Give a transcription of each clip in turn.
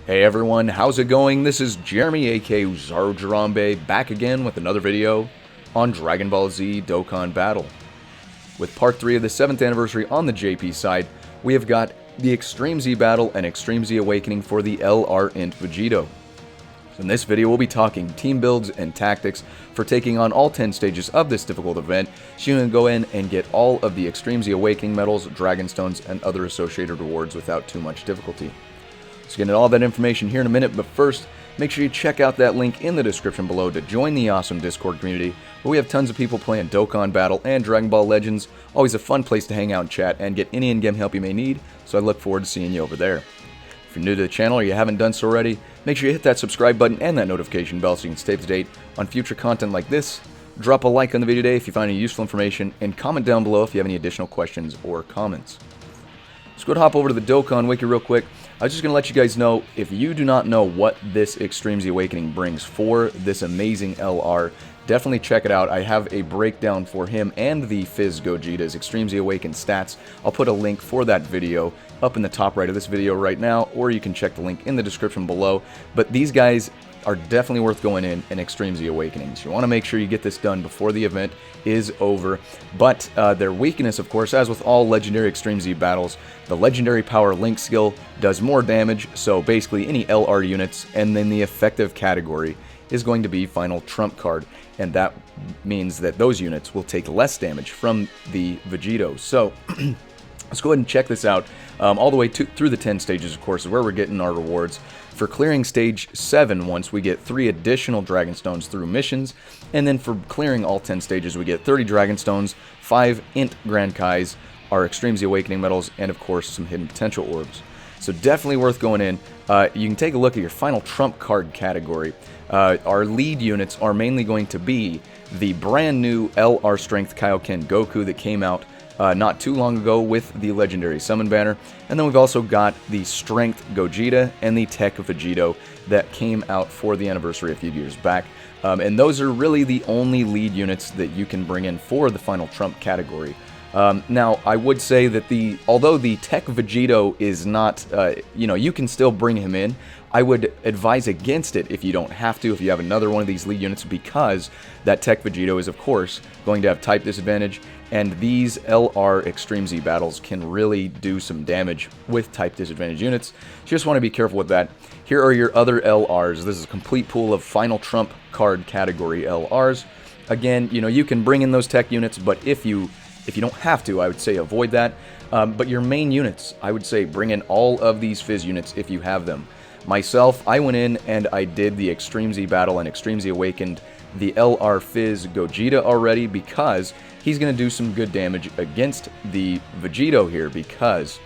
Hey everyone, how's it going? This is Jeremy aka Zarojarambe back again with another video on Dragon Ball Z Dokkan Battle. With part 3 of the 7th anniversary on the JP side, we have got the Extreme Z Battle and Extreme Z Awakening for the LR Vegito. So in this video we'll be talking team builds and tactics for taking on all 10 stages of this difficult event, so you can go in and get all of the Extreme Z Awakening medals, Dragon Stones, and other associated rewards without too much difficulty. So get into all that information here in a minute, but first, make sure you check out that link in the description below to join the awesome Discord community, where we have tons of people playing Dokkan Battle and Dragon Ball Legends. Always a fun place to hang out and chat and get any in-game help you may need, so I look forward to seeing you over there. If you're new to the channel or you haven't done so already, make sure you hit that subscribe button and that notification bell so you can stay up to date on future content like this. Drop a like on the video today if you find any useful information, and comment down below if you have any additional questions or comments. Let's go ahead and hop over to the Dokkan Wiki real quick. I was just going to let you guys know, if you do not know what this Extreme Z Awakening brings for this amazing LR, definitely check it out. I have a breakdown for him and the PHY Gogeta's Extreme Z Awakened stats. I'll put a link for that video up in the top right of this video right now, or you can check the link in the description below. But these guys are definitely worth going in Extreme Z Awakening. So you want to make sure you get this done before the event is over. But their weakness, of course, as with all legendary Extreme Z battles, the legendary power link skill does more damage, so basically any LR units, and then the effective category is going to be final trump card, and that means that those units will take less damage from the Vegito. So let's go ahead and check this out. All the way through the 10 stages, of course, is where we're getting our rewards. For clearing stage 7, once we get 3 additional Dragon Stones through missions, and then for clearing all 10 stages, we get 30 Dragon Stones, 5 Int Grand Kais, our Extreme Z Awakening medals, and of course some hidden potential orbs. So definitely worth going in. You can take a look at your final trump card category. Our lead units are mainly going to be the brand new LR Strength Kaioken Goku that came out not too long ago with the legendary summon banner, and then we've also got the Strength Gogeta and the Tech Vegito that came out for the anniversary a few years back, and those are really the only lead units that you can bring in for the final trump category. Now, I would say that although the Tech Vegito is not, you can still bring him in. I would advise against it if you don't have to, if you have another one of these lead units, because that Tech Vegito is, of course, going to have type disadvantage, and these LR Extreme Z battles can really do some damage with type disadvantage units. Just want to be careful with that. Here are your other LRs. This is a complete pool of final trump card category LRs. Again, you can bring in those tech units, but if you don't have to, I would say avoid that. But your main units, I would say bring in all of these PHY units if you have them. Myself, I went in and I did the Extreme Z Battle and Extreme Z Awakened the LR PHY Gogeta already, because he's going to do some good damage against the Vegito here, because,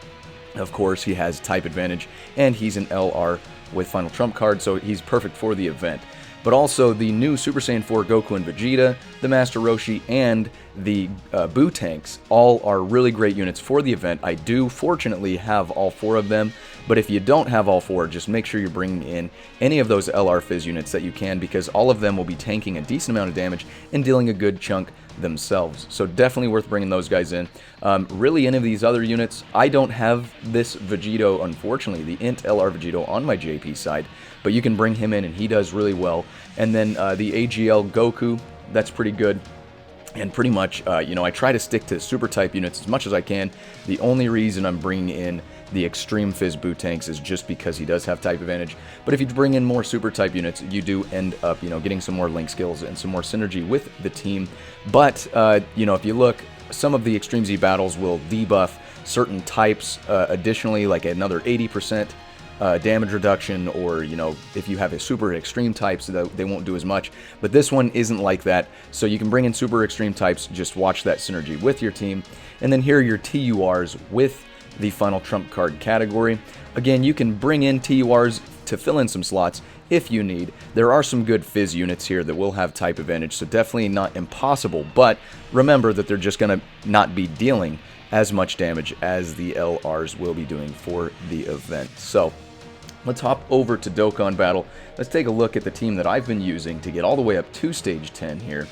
of course, he has type advantage and he's an LR with final trump card, so he's perfect for the event. But also the new Super Saiyan 4 Goku and Vegeta, the Master Roshi, and the Buu Tanks all are really great units for the event. I do fortunately have all 4 of them, but if you don't have all 4, just make sure you're bringing in any of those LR PHY units that you can, because all of them will be tanking a decent amount of damage and dealing a good chunk themselves. So definitely worth bringing those guys in. Really, any of these other units, I don't have this Vegito, unfortunately, the Int LR Vegito on my JP side, but you can bring him in and he does really well. And then the AGL Goku, that's pretty good. And pretty much, I try to stick to super type units as much as I can. The only reason I'm bringing in the Extreme PHY Buu Tanks is just because he does have type advantage. But if you bring in more super type units, you do end up, getting some more link skills and some more synergy with the team. But, if you look, some of the Extreme Z battles will debuff certain types additionally, like another 80% damage reduction, or if you have a super extreme types, they won't do as much. But this one isn't like that, so you can bring in super extreme types. Just watch that synergy with your team. And then here are your TURs with the final trump card category. Again, you can bring in TURs to fill in some slots if you need. There are some good PHY units here that will have type advantage, so definitely not impossible, but remember that they're just going to not be dealing as much damage as the LRs will be doing for the event. So let's hop over to Dokkan Battle. Let's take a look at the team that I've been using to get all the way up to stage 10 here.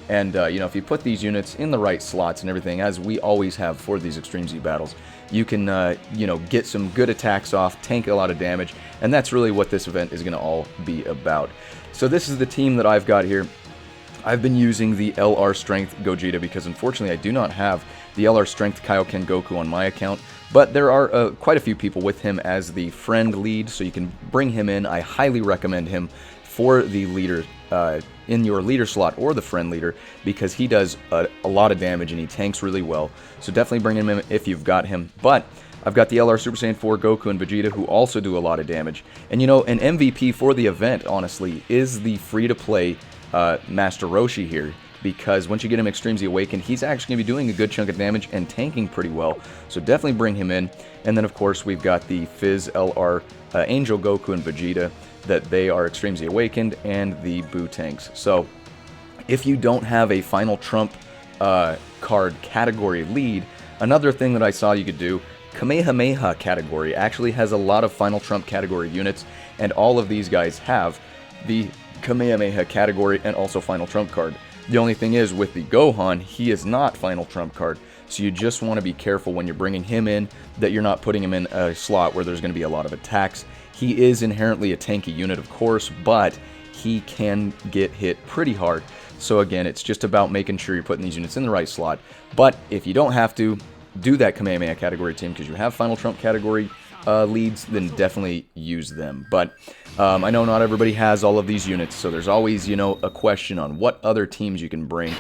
And, if you put these units in the right slots and everything, as we always have for these Extreme Z battles, you can, you know, get some good attacks off, tank a lot of damage, and that's really what this event is going to all be about. So this is the team that I've got here. I've been using the LR Strength Gogeta because unfortunately I do not have the LR Strength Kaioken Goku on my account, but there are quite a few people with him as the friend lead, so you can bring him in. I highly recommend him for the leader in your leader slot or the friend leader because he does a lot of damage and he tanks really well, so definitely bring him in if you've got him. But I've got the LR Super Saiyan 4 Goku and Vegeta who also do a lot of damage, and you know, an MVP for the event honestly is the free-to-play Master Roshi here, because once you get him Extreme Z Awakened, he's actually going to be doing a good chunk of damage and tanking pretty well, so definitely bring him in. And then of course we've got the Fizz LR Angel Goku and Vegeta, that they are Extreme Z Awakened, and the Buu tanks. So if you don't have a Final Trump card category lead, another thing that I saw you could do, Kamehameha category actually has a lot of Final Trump category units, and all of these guys have the Kamehameha category and also Final Trump card. The only thing is, with the Gohan, he is not Final Trump card, so you just want to be careful when you're bringing him in that you're not putting him in a slot where there's going to be a lot of attacks. He is inherently a tanky unit, of course, but he can get hit pretty hard. So again, it's just about making sure you're putting these units in the right slot. But if you don't have to do that Kamehameha category team because you have Final Trump category leads, then definitely use them. But I know not everybody has all of these units, so there's always, you know, a question on what other teams you can bring.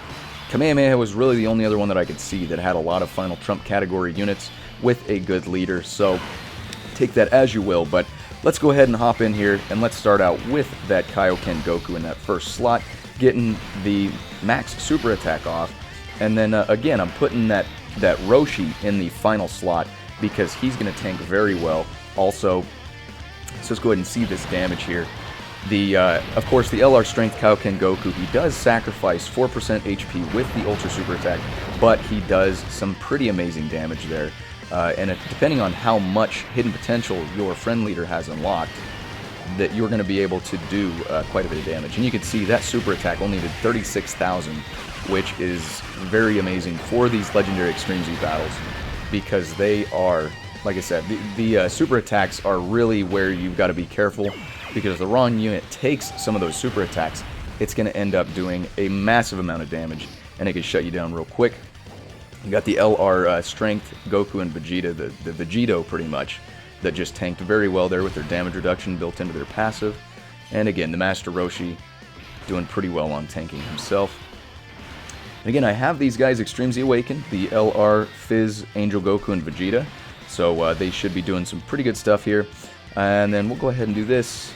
Kamehameha was really the only other one that I could see that had a lot of Final Trump category units with a good leader, so take that as you will. But let's go ahead and hop in here, and let's start out with that Kaioken Goku in that first slot, getting the max super attack off, and then again, I'm putting that Roshi in the final slot because he's going to tank very well. Also, so let's go ahead and see this damage here. Of course, the LR Strength Kaioken Goku, he does sacrifice 4% HP with the Ultra Super Attack, but he does some pretty amazing damage there. And depending on how much hidden potential your friend leader has unlocked, that you're going to be able to do quite a bit of damage. And you can see that super attack only did 36,000, which is very amazing for these legendary Extreme Z battles, because they are, like I said, the super attacks are really where you've got to be careful, because if the wrong unit takes some of those super attacks, it's going to end up doing a massive amount of damage, and it can shut you down real quick. You got the LR Strength Goku and Vegeta, the Vegito pretty much, that just tanked very well there with their damage reduction built into their passive. And again, the Master Roshi doing pretty well on tanking himself. And again, I have these guys Extreme Z Awakened, the LR Fizz Angel Goku and Vegeta, so they should be doing some pretty good stuff here. And then we'll go ahead and do this.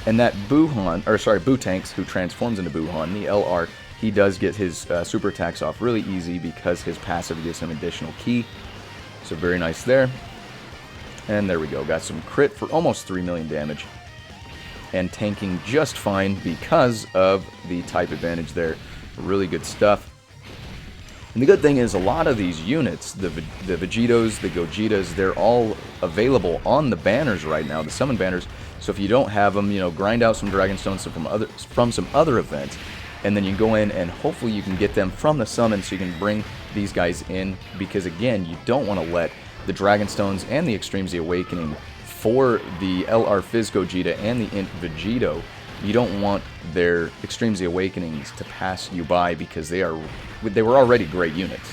And that Buu Tanks, who transforms into Buuhan, the LR, he does get his super attacks off really easy because his passive gives him additional ki. So very nice there. And there we go, got some crit for almost 3 million damage. And tanking just fine because of the type advantage there. Really good stuff. And the good thing is, a lot of these units, the Vegitos, the Gogetas, they're all available on the banners right now, the summon banners. So if you don't have them, you know, grind out some Dragon Stones from some other events, and then you go in and hopefully you can get them from the summon so you can bring these guys in, because again, you don't want to let the Dragon Stones and the Extreme Z Awakening for the LR Fizz Gogeta and the Int Vegito, you don't want their Extreme Z Awakenings to pass you by, because they were already great units.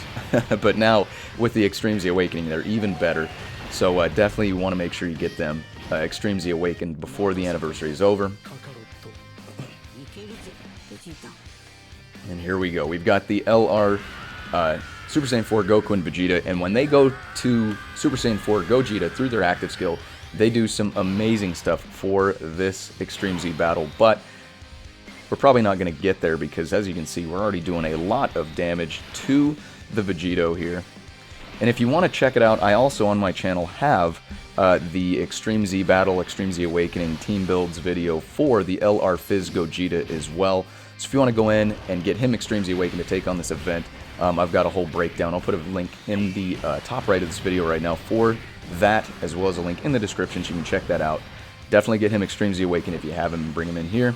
But now, with the Extreme Z Awakening, they're even better. So definitely you want to make sure you get them Extreme Z Awakened before the anniversary is over. And here we go. We've got the LR Super Saiyan 4 Goku and Vegeta, and when they go to Super Saiyan 4 Gogeta through their active skill, they do some amazing stuff for this Extreme Z battle, but we're probably not going to get there because, as you can see, we're already doing a lot of damage to the Vegito here. And if you want to check it out, I also on my channel have the Extreme Z Battle, Extreme Z Awakening team builds video for the LR Fizz Gogeta as well. So if you want to go in and get him Extreme Z Awakened to take on this event, I've got a whole breakdown. I'll put a link in the top right of this video right now for that, as well as a link in the description so you can check that out. Definitely get him Extreme Z Awakened if you have him and bring him in here.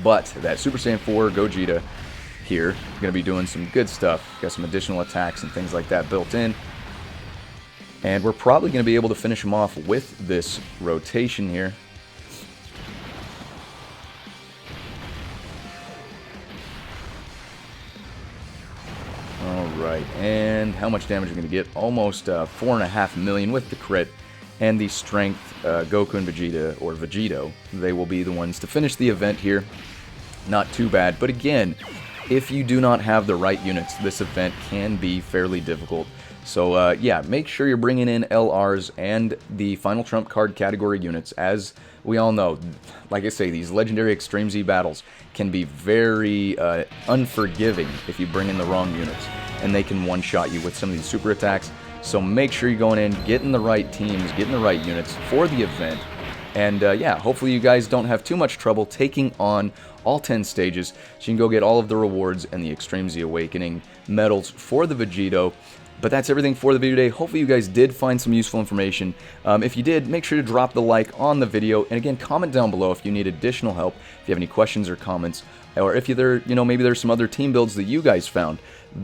But that Super Saiyan 4 Gogeta here, going to be doing some good stuff. Got some additional attacks and things like that built in. And we're probably going to be able to finish him off with this rotation here. Alright, and how much damage are we going to get? Almost 4.5 million with the crit. And the strength, Goku and Vegeta, or Vegito, they will be the ones to finish the event here. Not too bad, but again, if you do not have the right units, this event can be fairly difficult. So yeah, make sure you're bringing in LRs and the Final Trump card category units. As we all know, like I say, these legendary Extreme Z battles can be very unforgiving if you bring in the wrong units, and they can one-shot you with some of these super attacks. So make sure you're going in, getting the right teams, getting the right units for the event. And yeah, hopefully you guys don't have too much trouble taking on all 10 stages, so you can go get all of the rewards and the Extreme Z Awakening medals for the Vegito. But that's everything for the video today. Hopefully you guys did find some useful information. If you did, make sure to drop the like on the video, and again, comment down below if you need additional help, if you have any questions or comments, or if maybe there's some other team builds that you guys found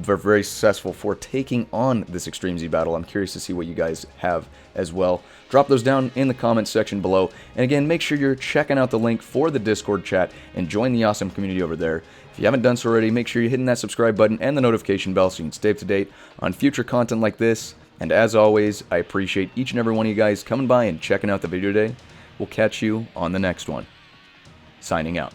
were very successful for taking on this Extreme Z battle. I'm curious to see what you guys have as well. Drop those down in the comments section below. And again, make sure you're checking out the link for the Discord chat and join the awesome community over there. If you haven't done so already, make sure you're hitting that subscribe button and the notification bell so you can stay up to date on future content like this. And as always, I appreciate each and every one of you guys coming by and checking out the video today. We'll catch you on the next one. Signing out.